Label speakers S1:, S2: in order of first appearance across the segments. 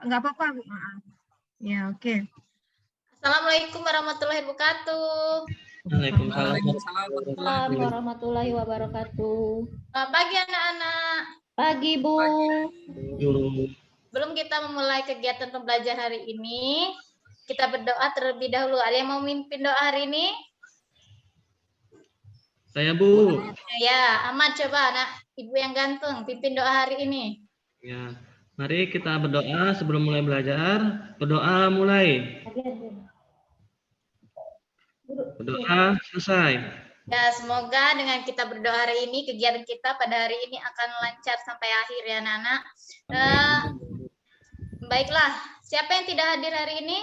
S1: nggak apa-apa, Bu. Maaf. Ya, oke.
S2: Assalamualaikum warahmatullahi wabarakatuh.
S3: Waalaikumsalam warahmatullahi wabarakatuh.
S2: Selamat pagi anak-anak.
S3: Pagi, Bu.
S2: Belum kita memulai kegiatan pembelajaran hari ini, kita berdoa terlebih dahulu. Ada yang mau mimpin doa hari ini?
S4: Saya, Bu.
S2: Ya, Ahmad coba anak ibu yang ganteng pimpin doa hari ini.
S4: Ya, mari kita berdoa sebelum mulai belajar. Berdoa mulai. Berdoa selesai.
S2: Ya, semoga dengan kita berdoa hari ini, kegiatan kita pada hari ini akan lancar sampai akhir ya anak-anak. Baiklah, siapa yang tidak hadir hari ini?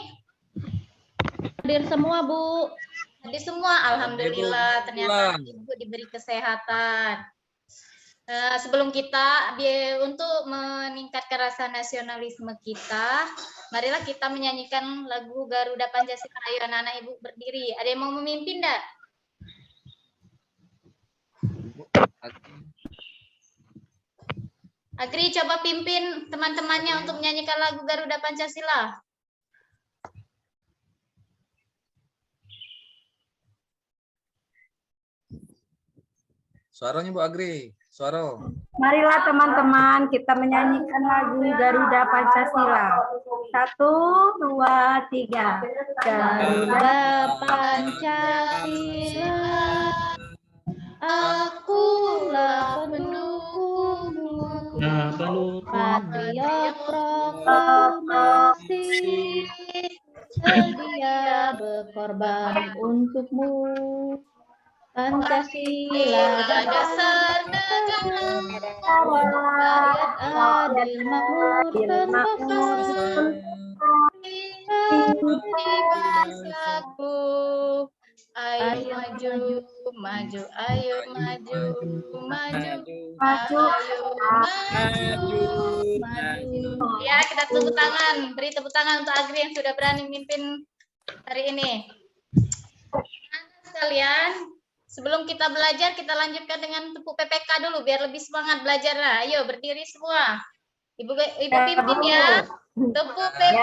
S3: Hadir semua, Bu.
S2: Hadir semua, alhamdulillah. Ternyata ibu diberi kesehatan. Sebelum kita untuk meningkatkan rasa nasionalisme kita, marilah kita menyanyikan lagu Garuda Pancasila. Ayo anak-anak ibu berdiri. Ada yang mau memimpin enggak? Agri coba pimpin teman-temannya untuk menyanyikan lagu Garuda Pancasila.
S5: Suaranya Bu Agri, suara.
S6: Marilah teman-teman kita menyanyikan lagu Garuda Pancasila. 1, 2, 3.
S3: Garuda Pancasila, akulah pendukungmu, patriot proklamasi, sedia berkorban untukmu. Pancasila
S2: dasar negara,
S3: rakyat adil makmur terpaksa,
S2: di bangsaku. Ayo maju, maju, ayo maju, maju, ayo maju. Ya, kita tepuk tangan, beri tepuk tangan untuk Agri yang sudah berani memimpin hari ini. Anak sekalian, sebelum kita belajar, kita lanjutkan dengan tepuk PPK dulu biar lebih semangat belajar. Ayo berdiri semua. Ibu pimpin ya. Tepuk PPK.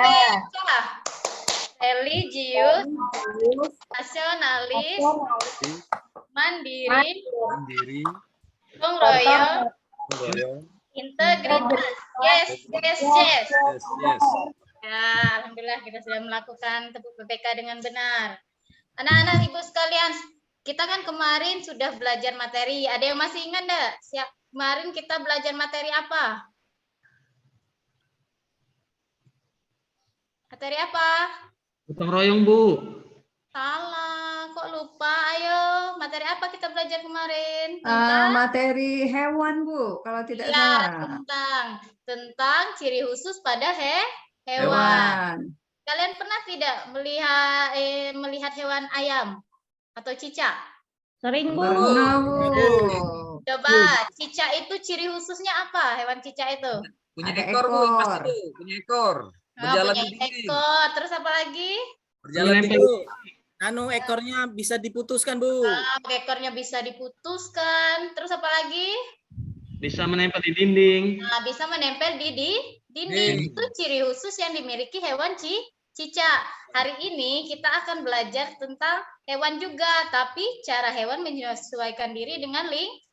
S2: Religius, nasionalis, mandiri, gotong royong, integritas. Yes. Ya, alhamdulillah kita sudah melakukan tepuk PPK dengan benar. Anak-anak ibu sekalian, kita kan kemarin sudah belajar materi. Ada yang masih ingat enggak? Kemarin kita belajar materi apa? Materi apa?
S4: Gotong royong, Bu.
S2: Salah, kok lupa? Ayo, materi apa kita belajar kemarin?
S1: Materi hewan, Bu, kalau tidak
S2: Ya,
S1: salah.
S2: tentang ciri khusus pada hewan. Kalian pernah tidak melihat hewan ayam atau cicak?
S3: sering, Bu.
S2: Coba, cicak itu ciri khususnya apa? Hewan cicak itu?
S5: Punya
S1: Ada
S5: ekor, Bu.
S1: ekor.
S5: Pasti, Bu. Punya ekor. Berjalan
S2: Punya
S5: di dinding.
S2: ekor. Terus apa lagi?
S5: Berjalan di
S4: Menempel.
S5: dinding.
S7: Ekornya bisa diputuskan, Bu.
S2: Ekornya bisa diputuskan. Terus apa lagi?
S4: Bisa menempel di dinding.
S2: Nah, bisa menempel di dinding. Itu ciri khusus yang dimiliki hewan cicak. Hari ini kita akan belajar tentang hewan juga, tapi cara hewan menyesuaikan diri dengan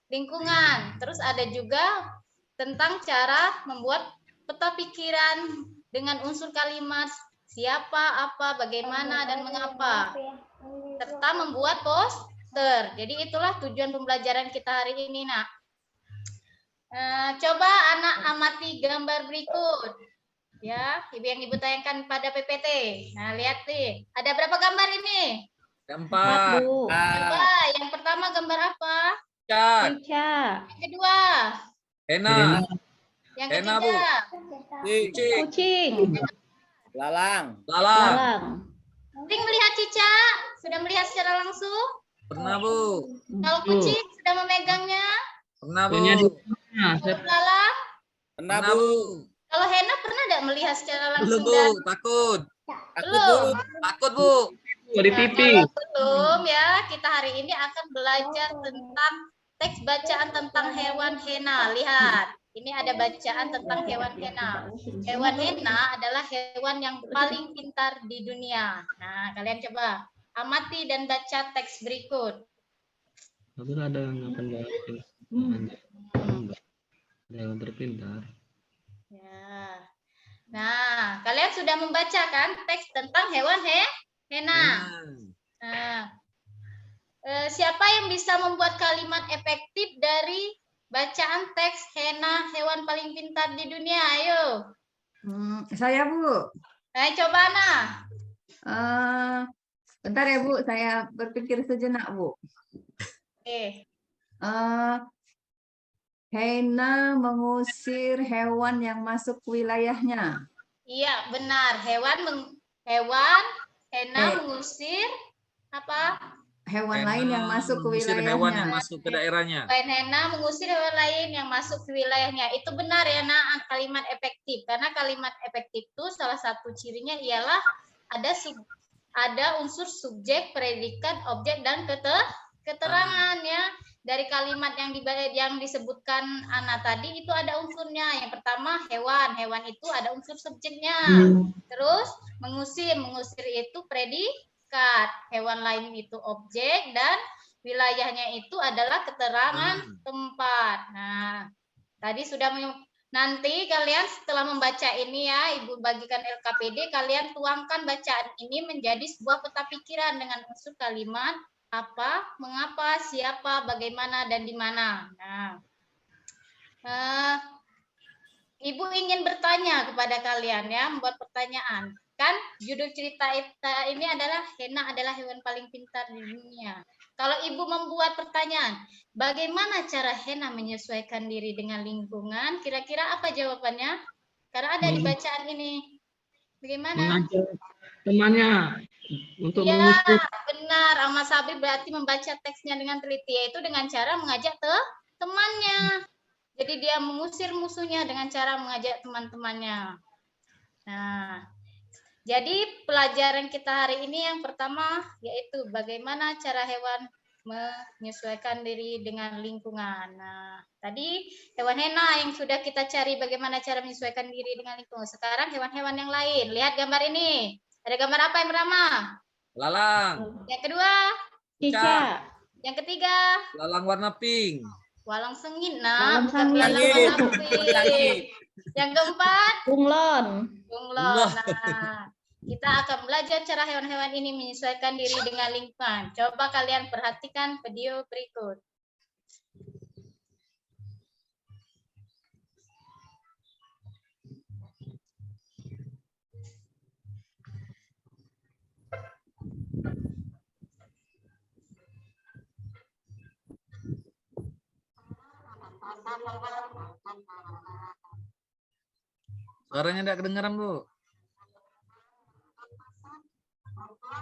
S2: lingkungan. Terus ada juga tentang cara membuat peta pikiran dengan unsur kalimat siapa, apa, bagaimana, dan mengapa. Serta membuat poster. Jadi itulah tujuan pembelajaran kita hari ini, Nak. Coba anak amati gambar berikut. Ya, yang ibu tayangkan pada PPT. Nah, lihat nih. Ada berapa gambar ini?
S5: Empat.
S3: Bu.
S2: Coba, yang pertama gambar apa?
S5: Cak.
S3: Cicak.
S2: Yang kedua.
S5: Hena.
S2: Yang
S5: Hena, Bu.
S2: ketiga.
S5: Cicik.
S3: Kucing.
S7: Lalang.
S5: Lalang.
S3: Lalang.
S2: Sering melihat cicak? Sudah melihat secara langsung?
S5: Pernah, Bu.
S2: Kalau kucing sudah memegangnya?
S5: Pernah, Bu.
S4: Punya di- Nah,
S2: Kalau lalang?
S7: Pernah,
S5: Pernah,
S7: Bu.
S5: Bu.
S2: Kalau Hena pernah tidak melihat secara
S5: Belum,
S2: langsung?
S5: Bu.
S2: Dan
S5: Takut.
S2: belum?
S5: Takut, Bu.
S4: di TV.
S2: Kalau belum ya, kita hari ini akan belajar tentang teks bacaan tentang hewan Hena. Lihat. Ini ada bacaan tentang hewan hena. Hewan hena adalah hewan yang paling pintar di dunia. Nah, kalian coba amati dan baca teks berikut.
S4: Tapi ada yang akan hewan terpintar.
S2: Ya. Nah, kalian sudah membaca kan teks tentang hewan hena. Nah, siapa yang bisa membuat kalimat efektif dari bacaan teks hena hewan paling pintar di dunia? Ayo.
S1: Saya Bu.
S2: Nah, coba Nah.
S1: Bentar ya Bu, saya berpikir sejenak Bu.
S2: Oke.
S1: Hena mengusir hewan yang masuk ke wilayahnya.
S2: Iya, benar. Hena mengusir apa?
S1: Hewan
S5: Hena
S1: lain yang masuk ke
S5: mengusir
S1: wilayahnya.
S5: hewan yang masuk ke daerahnya.
S2: Selain hena mengusir hewan lain yang masuk ke wilayahnya. Itu benar ya, Nak, kalimat efektif. Karena kalimat efektif itu salah satu cirinya ialah ada unsur subjek, predikat, objek, dan keterangan ya. Dari kalimat yang disebutkan Ana tadi itu ada unsurnya. Yang pertama hewan itu ada unsur subjeknya. Terus mengusir itu predikat, hewan lain itu objek, dan wilayahnya itu adalah keterangan tempat. Nah, tadi sudah nanti kalian setelah membaca ini ya, Ibu bagikan LKPD, kalian tuangkan bacaan ini menjadi sebuah peta pikiran dengan unsur kalimat apa, mengapa, siapa, bagaimana, dan di mana. Nah, Ibu ingin bertanya kepada kalian ya, membuat pertanyaan. Kan judul cerita ini adalah hena adalah hewan paling pintar di dunia. Kalau Ibu membuat pertanyaan, bagaimana cara hena menyesuaikan diri dengan lingkungan? Kira-kira apa jawabannya? Karena ada di bacaan ini. Bagaimana?
S4: Mengajak temannya untuk
S2: Ya,
S4: mengusir.
S2: benar. Ahmad Sabri berarti membaca teksnya dengan teliti, yaitu dengan cara mengajak temannya. Jadi dia mengusir musuhnya dengan cara mengajak teman-temannya. Nah, jadi pelajaran kita hari ini yang pertama yaitu bagaimana cara hewan menyesuaikan diri dengan lingkungan. Nah, tadi hewan hena yang sudah kita cari bagaimana cara menyesuaikan diri dengan lingkungan. Sekarang hewan-hewan yang lain. Lihat gambar ini. Ada gambar apa yang pertama?
S5: Lalang.
S2: Yang kedua?
S3: Cicak.
S2: Yang ketiga?
S5: Lalang warna pink.
S2: Walang sengit. Nah,
S3: Walang
S2: bukan
S3: sengit.
S2: lalang warna pink. Yang keempat?
S3: Bunglon.
S2: Bunglon. Nah, kita akan belajar cara hewan-hewan ini menyesuaikan diri dengan lingkungan. Coba kalian perhatikan video berikut.
S5: Suaranya tidak kedengaran, Bu.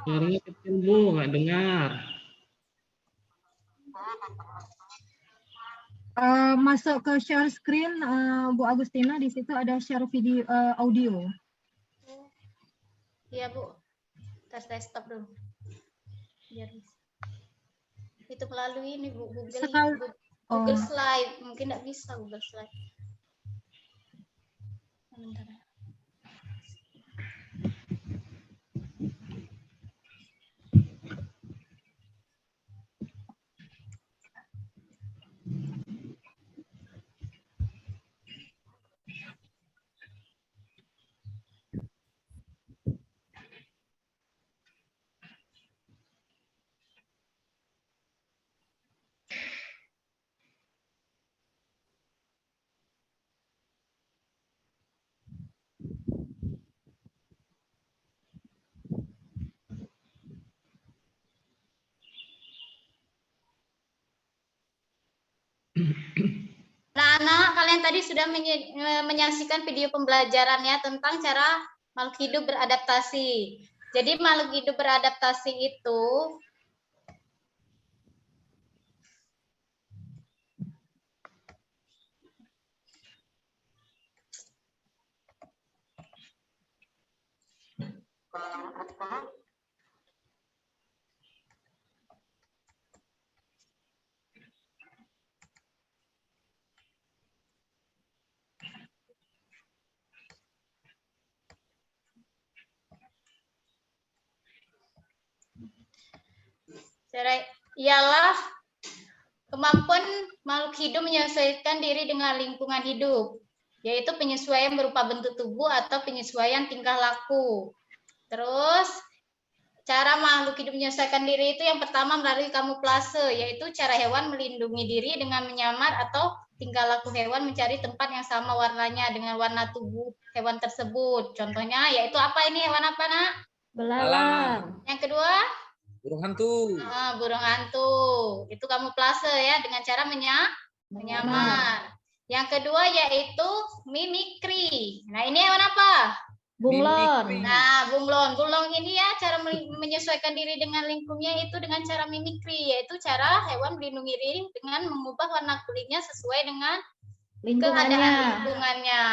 S4: Suaranya kecil Bu, nggak dengar.
S1: Masuk ke share screen Bu Agustina, di situ ada share video audio.
S2: Iya, Bu. Tes stop dulu. Biar bisa. Itu melalui ini, Bu, Google Slide. Mungkin tidak bisa Google Slide. Bentar. Anak-anak, kalian tadi sudah menyaksikan video pembelajarannya tentang cara makhluk hidup beradaptasi. Jadi makhluk hidup beradaptasi itu Cara ialah kemampuan makhluk hidup menyesuaikan diri dengan lingkungan hidup, yaitu penyesuaian berupa bentuk tubuh atau penyesuaian tingkah laku. Terus, cara makhluk hidup menyesuaikan diri itu yang pertama melalui kamuflase, yaitu cara hewan melindungi diri dengan menyamar atau tingkah laku hewan mencari tempat yang sama warnanya dengan warna tubuh hewan tersebut. Contohnya yaitu apa ini hewan apa, Nak?
S3: Belalang.
S2: Yang kedua?
S5: Burung hantu.
S2: Burung hantu. Itu kamuflase ya dengan cara menyamar. Yang kedua yaitu mimikri. Nah, ini hewan apa?
S3: Bunglon.
S2: Nah, bunglon. Bunglon ini ya cara menyesuaikan diri dengan lingkungannya itu dengan cara mimikri, yaitu cara hewan melindungi diri dengan mengubah warna kulitnya sesuai dengan keadaan lingkungannya.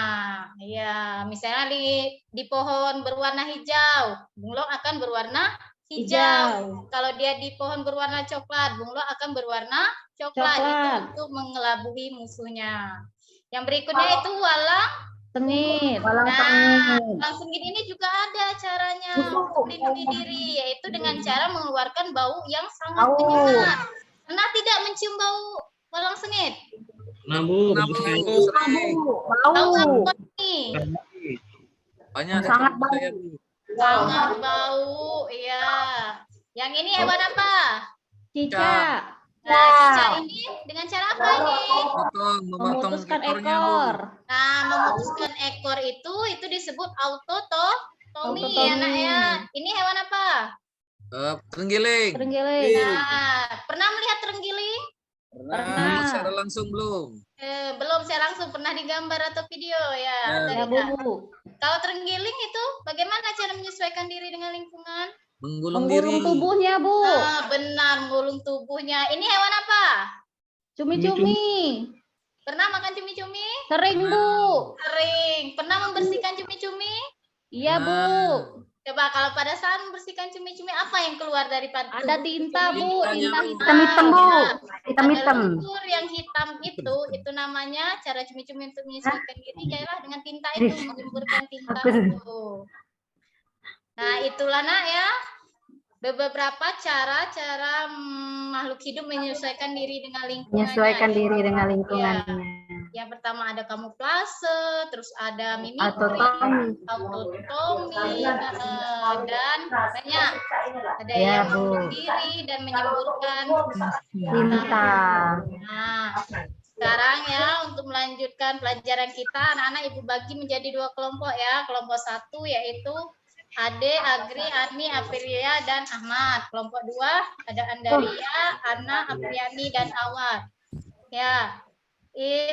S2: Ya, misalnya di pohon berwarna hijau, bunglon akan berwarna hijau. Kalau dia di pohon berwarna coklat, bunglon akan berwarna coklat. Itu untuk mengelabui musuhnya. Yang berikutnya itu walang
S3: sengit.
S2: Walang sengit ini juga ada caranya untuk melindungi diri, yaitu dengan cara mengeluarkan bau yang sangat menyengat. Pernah tidak mencium bau walang sengit?
S4: Nah, Bu.
S2: Bau apa nih?
S5: Banyak
S6: Sangat bau.
S2: Sangat bau, iya. Yang ini hewan apa?
S3: Cicak.
S2: Nah, cicak ini dengan cara apa ini?
S5: Memotong
S3: Memutuskan
S5: ekornya, Bu.
S3: ekor.
S2: Nah, memutuskan ekor itu disebut autotomi ya, Nak ya. Ini hewan apa?
S5: Terenggiling.
S3: Terenggiling.
S2: Nah, pernah melihat terenggiling?
S3: Pernah.
S5: Secara langsung belum?
S2: Belum, saya langsung pernah digambar atau video ya.
S3: Ya, Bu.
S2: Kalau terenggiling itu bagaimana cara menyesuaikan diri dengan lingkungan?
S5: Menggulung diri.
S3: Menggulung tubuhnya, Bu.
S2: Benar, menggulung tubuhnya. Ini hewan apa?
S3: Cumi-cumi.
S2: Pernah makan cumi-cumi?
S3: Sering, Bu.
S2: Sering. Pernah membersihkan cumi-cumi?
S3: Iya, Bu.
S2: Coba kalau pada saat membersihkan cumi-cumi apa yang keluar dari pantu?
S3: Ada tinta, Bu. Tinta
S6: Hitam-hitam, Bu. Hitam-hitam.
S2: Lumpur yang hitam itu namanya cara cumi-cumi untuk menyesuaikan diri ialah dengan tinta itu, menyemburkan tinta itu. Nah, itulah Nak ya. Beberapa cara makhluk hidup menyesuaikan diri dengan lingkungannya.
S6: Menyesuaikan diri dengan lingkungannya.
S2: Yang pertama ada kamuflase, terus ada mimikri, autotomi, dan banyak. Ada yang membunuh diri dan menyemburkan
S6: Tinta.
S2: Nah, sekarang ya untuk melanjutkan pelajaran kita, anak-anak Ibu bagi menjadi 2 kelompok ya. Kelompok 1 yaitu Ade, Agri, Ani, Aprilia, dan Ahmad. Kelompok 2 ada Andaria, Ana, Apriani, dan Awar. Ya,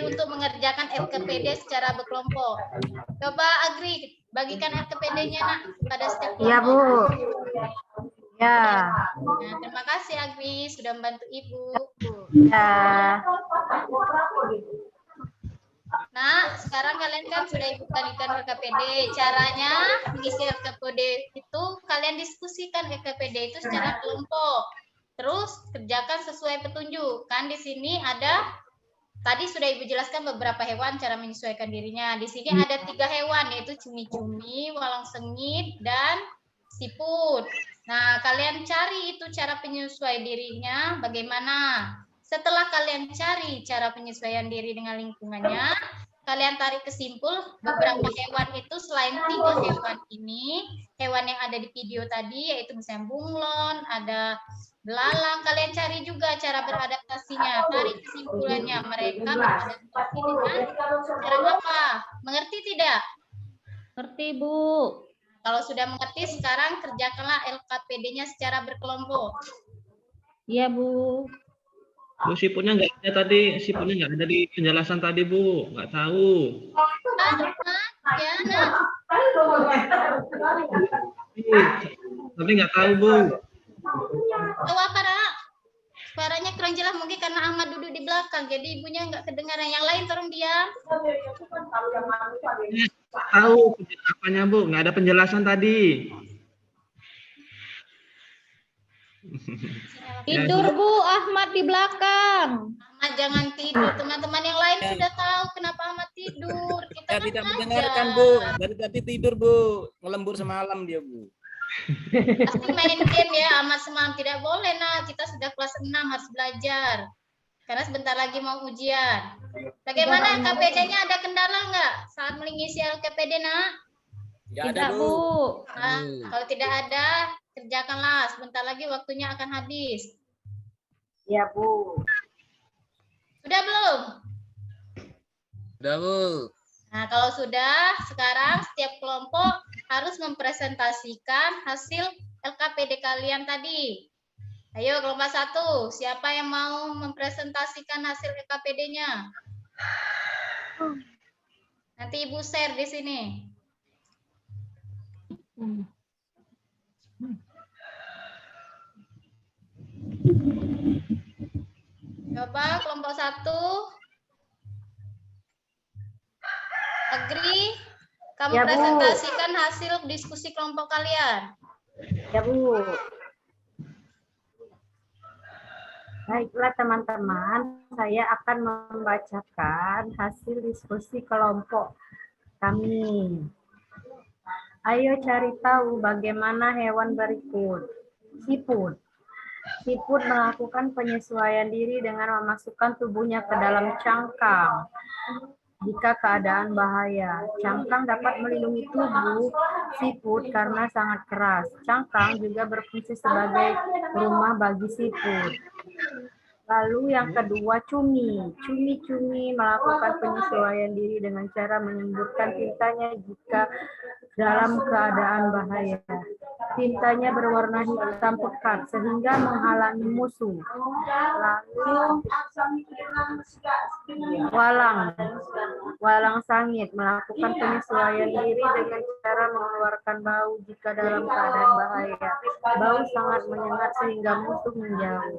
S2: untuk mengerjakan RKPD secara berkelompok. Coba Agri, bagikan RKPD-nya Nak pada setiap kelompok.
S6: Iya, Bu. Ya.
S2: Nah, terima kasih Agri sudah membantu Ibu.
S6: Ya.
S2: Nah, sekarang kalian kan sudah Ibu bagikan RKPD. Caranya mengisi RKPD itu kalian diskusikan RKPD itu secara kelompok. Terus kerjakan sesuai petunjuk. Kan di sini ada tadi sudah Ibu jelaskan beberapa hewan cara menyesuaikan dirinya. Di sini ada 3 hewan yaitu cumi-cumi, walang sengit, dan siput. Nah, kalian cari itu cara penyesuaian dirinya bagaimana. Setelah kalian cari cara penyesuaian diri dengan lingkungannya, kalian tarik kesimpul beberapa hewan itu selain 3 hewan ini, hewan yang ada di video tadi yaitu misalnya bunglon, ada belalang, kalian cari juga cara beradaptasinya, tarik kesimpulannya mereka beradaptasi dengan cara apa? Mengerti tidak?
S3: Ngerti, Bu.
S2: Kalau sudah mengerti, sekarang kerjakanlah LKPD-nya secara berkelompok.
S3: Iya, Bu.
S4: Bu, siputnya nggak ada tadi. Siputnya nggak ada di penjelasan tadi, Bu. Nggak tahu.
S2: Ya, Nak.
S4: Tapi nggak tahu, Bu.
S2: Tahu apa, Nak? Suaranya kurang jelas mungkin karena Ahmad duduk di belakang, jadi ibunya nggak kedengaran. Yang lain tolong diam.
S4: Tahu apanya, Bu? Nggak ada penjelasan tadi.
S3: Tidur, Bu. Ahmad di belakang.
S2: Ahmad jangan tidur. Teman-teman yang lain sudah tahu kenapa Ahmad tidur. Kita
S7: Saya
S2: kan
S7: tidak
S2: belajar.
S7: mendengarkan, Bu. Dari tadi tidur, Bu. Ngelembur semalam dia, Bu.
S2: Pasti main game ya, amat semalam. Tidak boleh, nah. Kita sudah kelas 6, harus belajar. Karena sebentar lagi mau ujian. Bagaimana LKPD-nya, ada kendala nggak saat mengisi LKPD, nak?
S7: Tidak ada,
S3: Tidak,
S7: Bu.
S3: Bu.
S2: Nah, kalau tidak ada, kerjakanlah. Sebentar lagi waktunya akan habis.
S6: Ya, Bu.
S2: Sudah belum?
S5: Udah, Bu.
S2: Nah, kalau sudah, sekarang setiap kelompok harus mempresentasikan hasil LKPD kalian tadi. Ayo, kelompok 1, siapa yang mau mempresentasikan hasil LKPD-nya? Nanti Ibu share di sini. Coba kelompok 1. Agree? Kamu
S6: Ya, Bu.
S2: presentasikan hasil diskusi kelompok kalian.
S6: Ya, Bu. Baiklah teman-teman, saya akan membacakan hasil diskusi kelompok kami. Ayo cari tahu bagaimana hewan berikut. Siput. Siput melakukan penyesuaian diri dengan memasukkan tubuhnya ke dalam cangkang. Jika keadaan bahaya, cangkang dapat melindungi tubuh siput karena sangat keras. Cangkang juga berfungsi sebagai rumah bagi siput. Lalu yang kedua, cumi. Cumi-cumi melakukan penyesuaian diri dengan cara menyemburkan tintanya jika dalam keadaan bahaya. Tintanya berwarna hitam pekat sehingga menghalangi musuh. Lalu walang sangit melakukan penyesuaian diri dengan cara mengeluarkan bau jika dalam keadaan bahaya. Bau sangat menyengat sehingga musuh menjauh.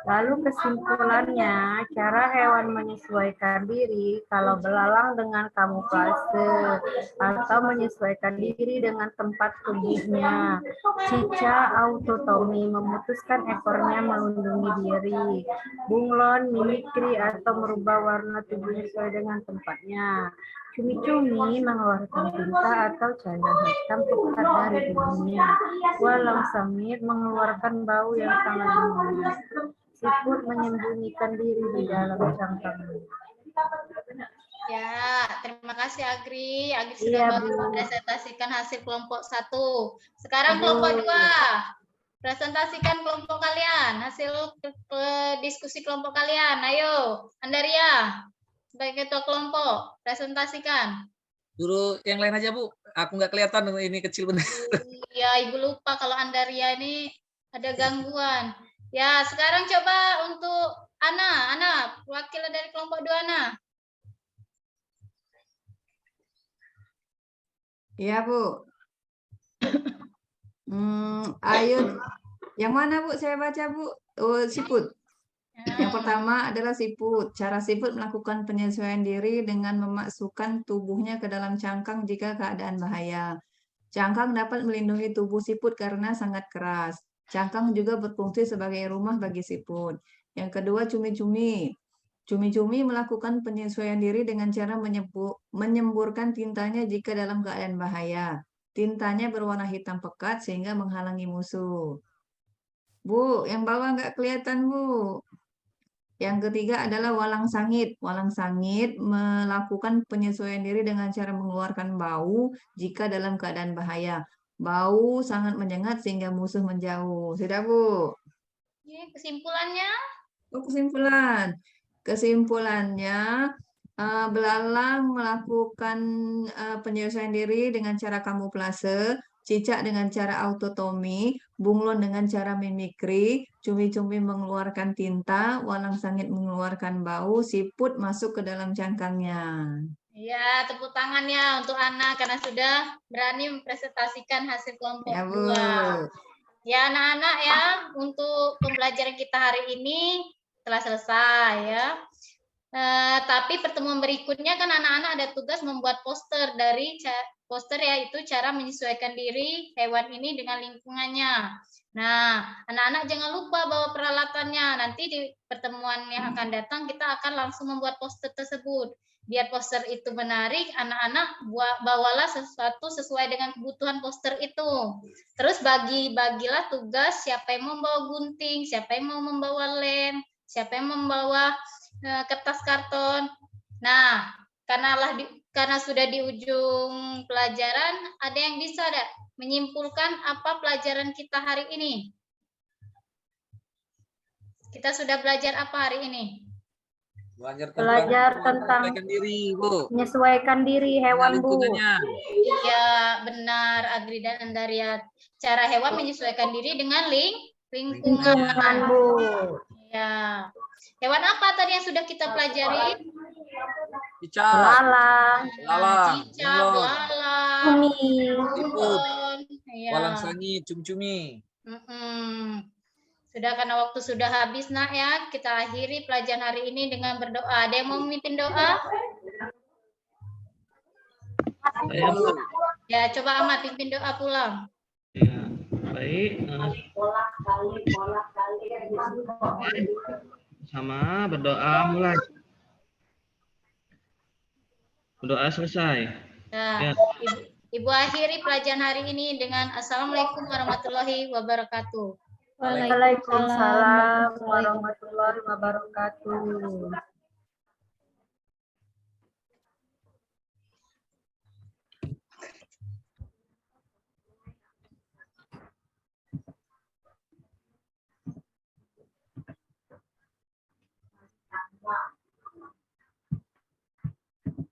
S6: Lalu kesimpulannya, cara hewan menyesuaikan diri kalau belalang dengan kamuflase atau menyesuaikan diri dengan tempat tubuhnya. Cicak autotomi memutuskan ekornya melindungi diri. Bunglon mimikri atau merubah warna tubuhnya sesuai dengan tempatnya. Cumi-cumi mengeluarkan tinta atau cahaya hitam pekat dari tubuhnya. Walang sangit mengeluarkan bau yang sangat menyengat. Siput menyembunyikan diri di dalam cangkangnya.
S2: Ya, terima kasih Agri. Agri sudah
S6: Iya,
S2: bagus
S6: Bu.
S2: mempresentasikan hasil kelompok 1. Sekarang kelompok 2. Presentasikan kelompok kalian, hasil diskusi kelompok kalian. Ayo, Andaria, sebagai ketua kelompok, presentasikan.
S5: Suruh yang lain aja, Bu. Aku nggak kelihatan, ini kecil benar.
S2: Ya, Ibu lupa kalau Andaria ini ada gangguan. Ya, sekarang coba untuk Ana, wakil dari kelompok 2, Ana.
S8: Iya, Bu. Ayo, yang mana, Bu? Saya baca, Bu. Oh, siput. Yang pertama adalah siput. Cara siput melakukan penyesuaian diri dengan memasukkan tubuhnya ke dalam cangkang jika keadaan bahaya. Cangkang dapat melindungi tubuh siput karena sangat keras. Cangkang juga berfungsi sebagai rumah bagi siput. Yang kedua, cumi-cumi. Cumi-cumi melakukan penyesuaian diri dengan cara menyemburkan tintanya jika dalam keadaan bahaya. Tintanya berwarna hitam pekat sehingga menghalangi musuh. Bu, yang bawah nggak kelihatan, Bu. Yang ketiga adalah walang sangit. Walang sangit melakukan penyesuaian diri dengan cara mengeluarkan bau jika dalam keadaan bahaya. Bau sangat menyengat sehingga musuh menjauh. Sudah, Bu?
S2: Ini kesimpulannya.
S8: Oh, kesimpulan. Kesimpulannya, belalang melakukan penyesuaian diri dengan cara kamuflase, cicak dengan cara autotomi, bunglon dengan cara mimikri, cumi-cumi mengeluarkan tinta, walang sangit mengeluarkan bau, siput masuk ke dalam cangkangnya.
S2: Ya, tepuk tangannya untuk Ana karena sudah berani mempresentasikan hasil kelompok
S8: Ya, Bu.
S2: 2. Ya, anak-anak ya, untuk pembelajaran kita hari ini telah selesai ya. Tapi pertemuan berikutnya kan anak-anak ada tugas membuat poster poster yaitu cara menyesuaikan diri hewan ini dengan lingkungannya. Nah, anak-anak jangan lupa bawa peralatannya. Nanti di pertemuan yang akan datang kita akan langsung membuat poster tersebut. biar poster itu menarik, anak-anak bawalah sesuatu sesuai dengan kebutuhan poster itu. Terus bagilah tugas, siapa yang membawa gunting, siapa yang mau membawa lem, siapa yang membawa kertas karton. Nah, karena sudah di ujung pelajaran, ada yang bisa menyimpulkan apa pelajaran kita hari ini? Kita sudah belajar apa hari ini?
S6: Belajar tentang
S5: menyesuaikan diri, Bu.
S6: menyesuaikan diri hewan, Bu.
S5: Lingkungannya.
S2: Iya, benar, Agri dan Andaria. Cara hewan menyesuaikan diri dengan lingkungan.
S6: Lingkungan, Bu.
S2: Ya. Hewan apa tadi yang sudah kita pelajari?
S5: Cicak,
S6: Belalang,
S2: Cicak, belalang,
S6: cumi,
S2: bunglon, ya.
S5: walang sangit, cumi-cumi.
S2: Sudah, karena waktu sudah habis, Nak, ya. Kita akhiri pelajaran hari ini dengan berdoa. Ada yang mau memimpin doa?
S4: Saya, Bu.
S2: Ya, coba Ahmad pimpin doa pulang.
S4: Ya, baik. Sama berdoa mulai. Berdoa selesai.
S2: Nah,
S4: Ya.
S2: Ibu akhiri pelajaran hari ini dengan Assalamualaikum warahmatullahi wabarakatuh.
S6: Waalaikumsalam warahmatullahi wabarakatuh.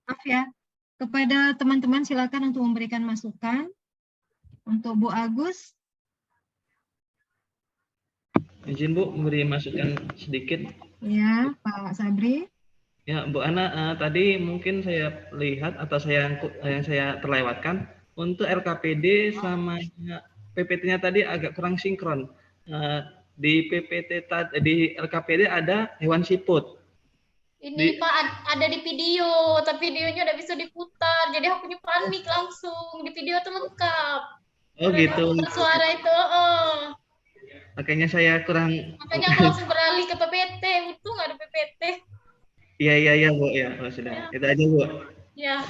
S1: Maaf ya, kepada teman-teman silakan untuk memberikan masukan. Untuk Bu Agus,
S4: Izin Bu memberi masukan sedikit.
S1: ya Pak Sabri.
S4: Ya, Bu Ana, tadi mungkin saya lihat atau yang saya terlewatkan untuk LKPD sama PPT-nya tadi agak kurang sinkron. Di PPT di LKPD ada hewan siput.
S2: Ini Pak ada di video, tapi videonya udah bisa diputar. Jadi aku panik langsung. Di video tuh lengkap.
S4: Oh gitu.
S2: Suara itu.
S4: Makanya saya kurang.
S2: Makanya aku langsung beralih ke PPT. Untung ada PPT.
S4: Iya Bu ya. Oh, sudah. Ya. Itu aja Bu.
S2: Ya.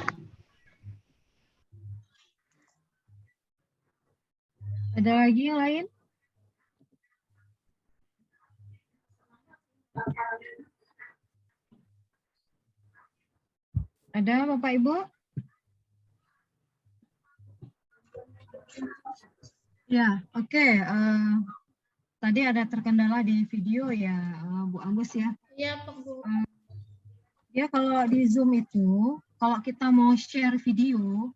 S1: Ada lagi yang lain? Ada Bapak Ibu? Ya, oke. Tadi ada terkendala di video ya, Bu Agus ya.
S2: Iya, Pak Bu.
S1: Ya, kalau di Zoom itu, kalau kita mau share video,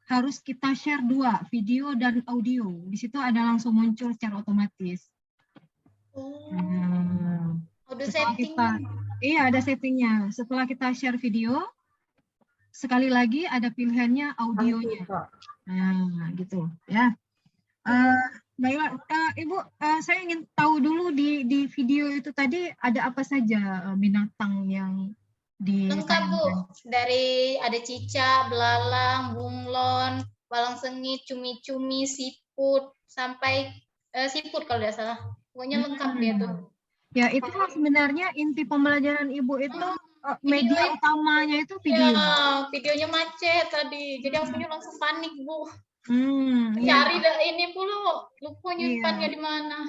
S1: harus kita share dua, video dan audio. Di situ ada langsung muncul secara otomatis.
S2: Ada setting.
S1: Iya, ada settingnya. Setelah kita share video, sekali lagi ada pilihannya audionya. Nah, gitu ya. Baiklah, Ibu, saya ingin tahu dulu di video itu tadi ada apa saja binatang yang
S2: lengkap Bu. Dari ada cicak, belalang, bunglon, walang sengit, cumi-cumi, siput, sampai siput kalau tidak salah. Pokoknya lengkap dia tuh.
S1: Ya, itu sebenarnya inti pembelajaran Ibu itu media utamanya itu video.
S2: Ya, videonya macet tadi. Jadi aku langsung panik, Bu.
S1: Cari
S2: ini pula, lupa nyimpannya di mana.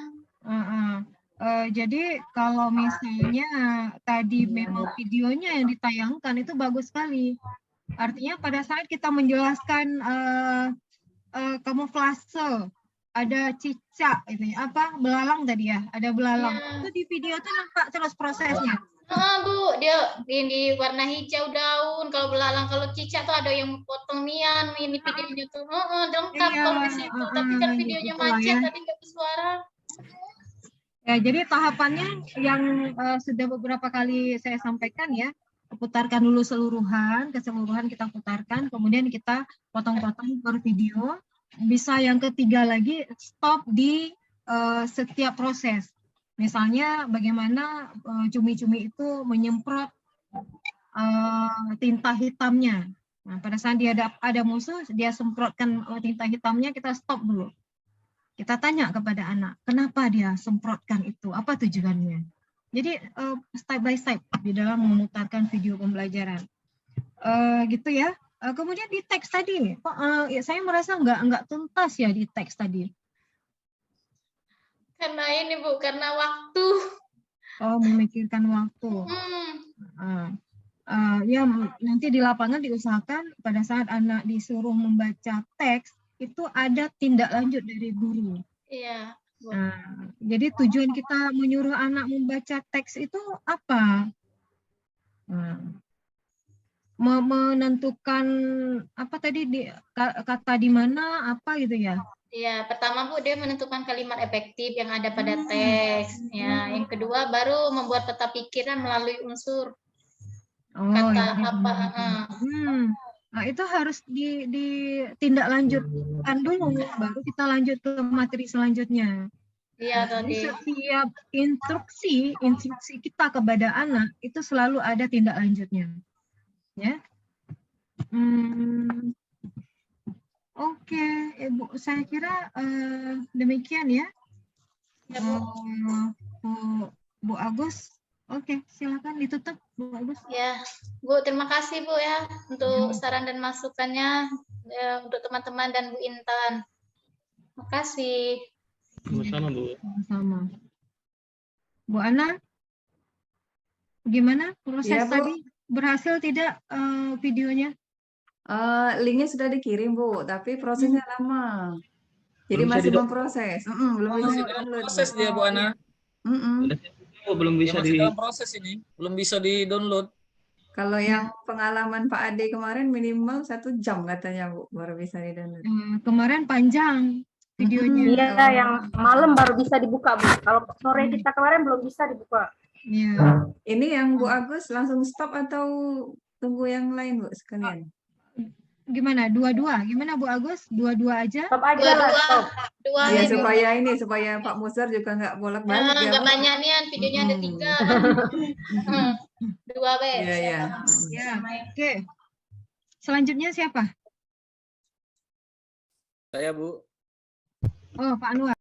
S1: Jadi kalau misalnya tadi memang videonya yang ditayangkan itu bagus sekali. Artinya pada saat kita menjelaskan kamuflase, ada cicak ini belalang tadi ya, ada belalang. Itu di video tuh nampak terus prosesnya.
S2: Bu, dia di warna hijau daun. Kalau belalang, kalau cicak tuh ada yang potong nian. Ini videonya tuh lengkap kalau di situ. Tapi kan videonya macet tadi nggak bersuara.
S1: Ya, jadi tahapannya yang sudah beberapa kali saya sampaikan ya, putarkan dulu keseluruhan kita putarkan, kemudian kita potong-potong per video. Bisa yang ketiga lagi, stop di setiap proses. Misalnya bagaimana cumi-cumi itu menyemprot tinta hitamnya. Nah, pada saat dia ada musuh, dia semprotkan tinta hitamnya, kita stop dulu. Kita tanya kepada anak, kenapa dia semprotkan itu? Apa tujuannya? Jadi step by step di dalam memutarkan video pembelajaran. gitu ya. Kemudian di teks tadi, kok ya saya merasa nggak tuntas ya di teks tadi.
S2: Karena ini Bu, karena waktu.
S1: Oh, memikirkan waktu. Ya nanti di lapangan diusahakan pada saat anak disuruh membaca teks itu ada tindak lanjut dari guru.
S2: Iya. Bu.
S1: Jadi tujuan kita menyuruh anak membaca teks itu apa? Menentukan apa tadi kata di mana apa gitu ya?
S2: Iya, pertama Bu dia menentukan kalimat efektif yang ada pada teks. Ya, yang kedua baru membuat peta pikiran melalui unsur kata apa.
S1: Nah, itu harus ditindaklanjutkan dulu, baru kita lanjut ke materi selanjutnya.
S2: Iya,
S1: Jadi
S2: tadi.
S1: setiap instruksi kita kepada anak itu selalu ada tindak lanjutnya. Ya. Oke, Ibu, saya kira demikian ya.
S2: Ya, Bu.
S1: Bu Agus, oke, silakan ditutup, Bu Agus.
S2: Ya, Bu, terima kasih Bu ya untuk saran dan masukannya ya, untuk teman-teman dan Bu Intan. Terima kasih.
S4: Sama-sama, Bu.
S1: Sama-sama. Bu Ana, gimana proses
S8: Ya, Bu.
S1: tadi? Berhasil tidak videonya?
S8: Linknya sudah dikirim, Bu, tapi prosesnya lama. Jadi
S4: Belum bisa
S8: masih
S4: di-download.
S8: memproses. Belum bisa
S5: Masih dalam
S8: di-download, Bu.
S5: proses dia Bu Ana.
S4: Belum
S5: Dia
S4: bisa
S5: masih dalam proses ini, belum bisa di-download.
S8: Kalau yang pengalaman Pak Ade kemarin minimal 1 jam katanya, Bu, baru bisa di-download.
S1: Kemarin panjang videonya.
S6: Iya, yang malam baru bisa dibuka, Bu. Kalau sore kita kemarin belum bisa dibuka.
S1: Iya.
S8: Ini yang Bu Agus langsung stop atau tunggu yang lain, Bu, sekalian?
S1: Gimana? Dua-dua? Gimana Bu Agus? Dua-dua aja?
S6: Stop aja lah, stop.
S2: Dua
S8: Iya,
S2: Bu.
S8: supaya Pak Musar juga nggak bolak-balik ya,
S2: Nggak
S8: Bu.
S2: banyak nih, videonya ada 3. Dua be.
S8: Iya, iya.
S1: Ya, oke. Selanjutnya siapa?
S7: Saya Bu.
S1: Oh, Pak Anwar.